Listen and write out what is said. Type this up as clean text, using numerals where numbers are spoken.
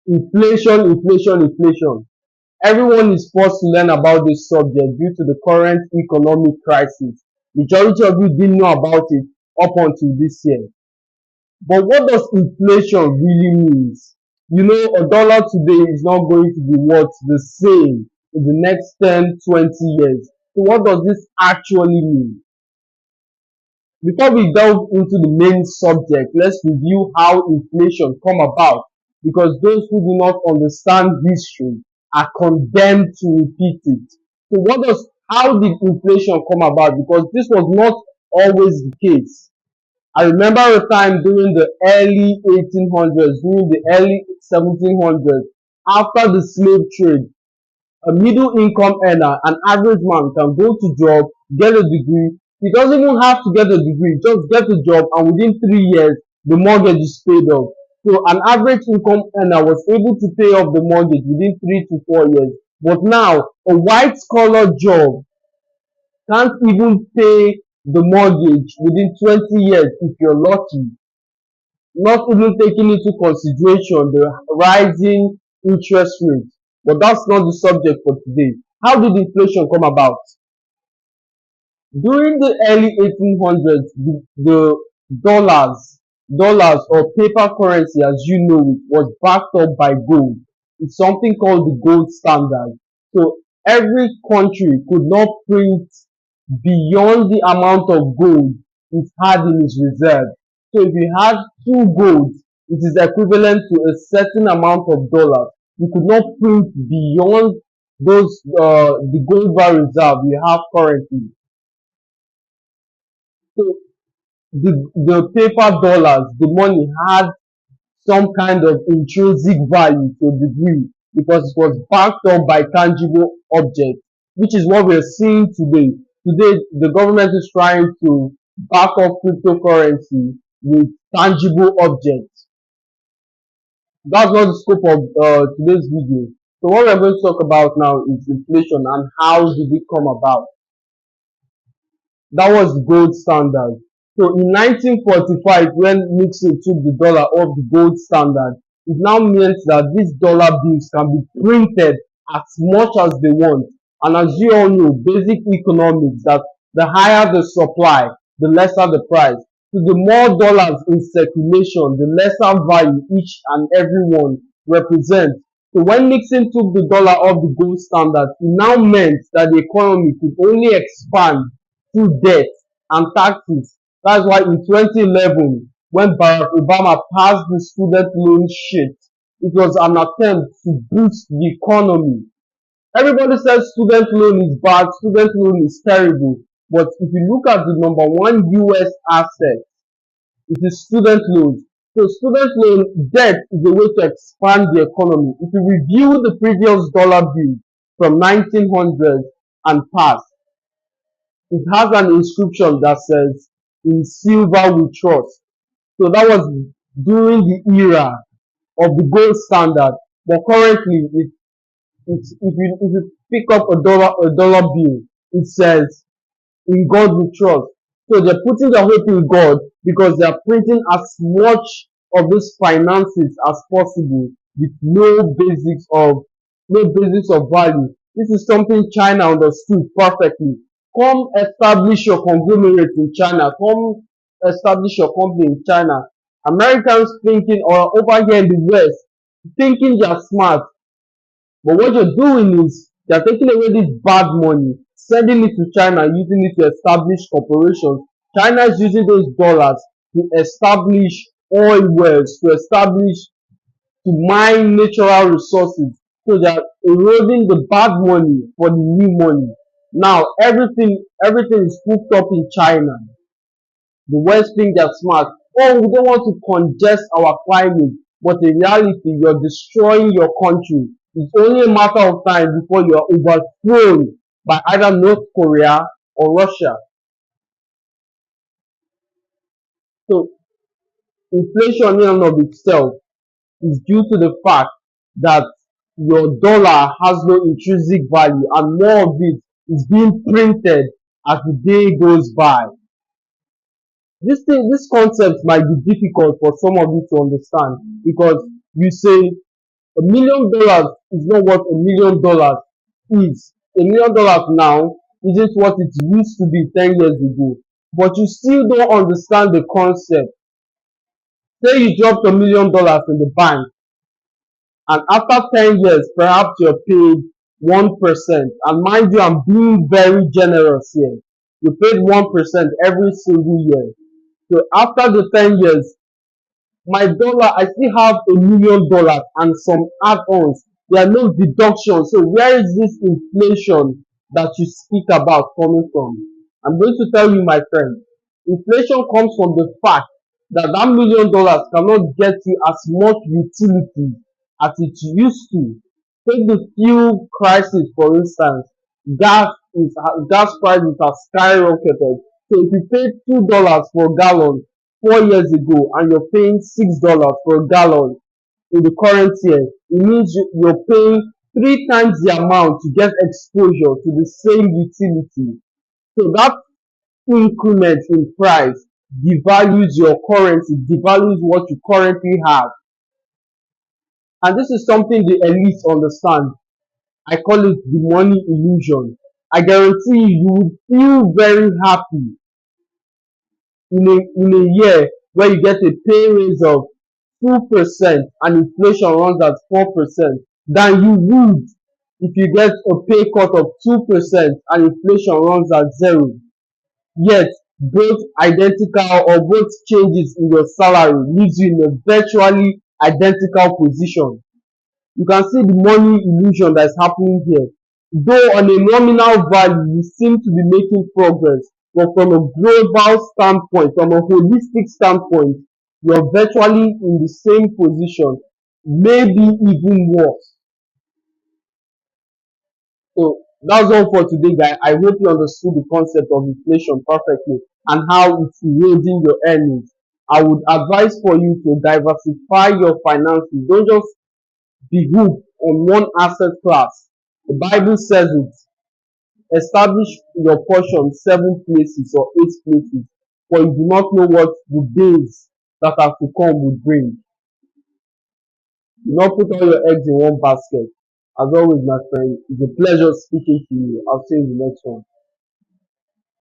Inflation. Everyone is forced to learn about this subject due to the current economic crisis. Majority of you didn't know about it up until this year. But what does inflation really means? You know, a dollar today is not going to be worth the same in the next 10, 20 years. So what does this actually mean? Before we delve into the main subject, let's review how inflation come about, because those who do not understand history are condemned to repeat it. So how did inflation come about? Because this was not always the case. I remember a time during the early 1800s, during the early 1700s, after the slave trade, a middle income earner, an average man, can go to job, get a degree. He doesn't even have to get a degree, just get a job, and within 3 years, the mortgage is paid off. So an average income earner was able to pay off the mortgage within 3 to 4 years. But now, a white collar job can't even pay the mortgage within 20 years if you're lucky, not even taking into consideration the rising interest rate. But that's not the subject for today. How did inflation come about? During the early 1800s, the dollars or paper currency as you know it was backed up by gold. It's something called the gold standard. So every country could not print beyond the amount of gold it had in its reserve. So if you had two golds, it is equivalent to a certain amount of dollars. You could not print beyond those the gold bar reserve you have currently. So the paper dollars, the money had some kind of intrinsic value to a degree because it was backed up by tangible objects, which is what we're seeing today. Today, the government is trying to back up cryptocurrency with tangible objects. That's not the scope of today's video. So what we're going to talk about now is inflation and how did it come about. That was the gold standard. So in 1945, when Nixon took the dollar off the gold standard, it now meant that these dollar bills can be printed as much as they want. And as you all know, basic economics, that the higher the supply, the lesser the price. So the more dollars in circulation, the lesser value each and every one represents. So when Nixon took the dollar off the gold standard, it now meant that the economy could only expand through debt and taxes. That's why in 2011, when Barack Obama passed the student loan sheet, it was an attempt to boost the economy. Everybody says student loan is bad, student loan is terrible. But if you look at the number one US asset, it is student loans. So student loan debt is a way to expand the economy. If you review the previous dollar bill from 1900 and past, it has an inscription that says, "In silver we trust." So that was during the era of the gold standard. But currently, if you pick up a dollar bill, it says, "In God we trust." So they're putting their hope in God because they are printing as much of these finances as possible with no basics of value. This is something China understood perfectly. Come establish your conglomerate in China. Come establish your company in China. Americans thinking, or over here in the West, thinking they're smart. But what you're doing is they're taking away this bad money, sending it to China, using it to establish corporations. China is using those dollars to establish oil wells, to mine natural resources. So they are eroding the bad money for the new money. Now everything is hooked up in China. The West think they're smart. Oh, we don't want to congest our climate, but in reality, you're destroying your country. It's only a matter of time before you are overthrown by either North Korea or Russia. So inflation in and of itself is due to the fact that your dollar has no intrinsic value and more of it is being printed as the day goes by. This concept might be difficult for some of you to understand because you say $1 million is not what $1 million is. $1 million now isn't what it used to be 10 years ago. But you still don't understand the concept. Say you dropped $1 million in the bank, and after 10 years, perhaps you're paid 1%. And mind you, I'm being very generous here. You paid 1% every single year. So after the 10 years, my dollar, I still have $1 million and some add-ons. There are no deductions. So where is this inflation that you speak about coming from? I'm going to tell you, my friend. Inflation comes from the fact that $1 million cannot get you as much utility as it used to. Take the fuel crisis, for instance. Gas prices have skyrocketed. So if you paid $2 for a gallon 4 years ago and you're paying $6 for a gallon in the current year, it means you're paying three times the amount to get exposure to the same utility. So that increment in price devalues your currency, devalues what you currently have. And this is something the elites understand. I call it the money illusion. I guarantee you would feel very happy in a year where you get a pay raise of 2% and inflation runs at 4% than you would if you get a pay cut of 2% and inflation runs at 0. Yet both identical or both changes in your salary leaves you in a virtually identical position. You can see the money illusion that is happening here. Though on a nominal value, you seem to be making progress, but from a global standpoint, from a holistic standpoint, you're virtually in the same position, maybe even worse. So that's all for today, guys. I hope you understood the concept of inflation perfectly and how it's eroding your earnings. I would advise for you to diversify your finances. Don't just be hooked on one asset class. The Bible says it. Establish your portion 7 places or 8 places, for you do not know what the days that are to come will bring. Do not put all your eggs in one basket. As always, my friend, it's a pleasure speaking to you. I'll see you in the next one.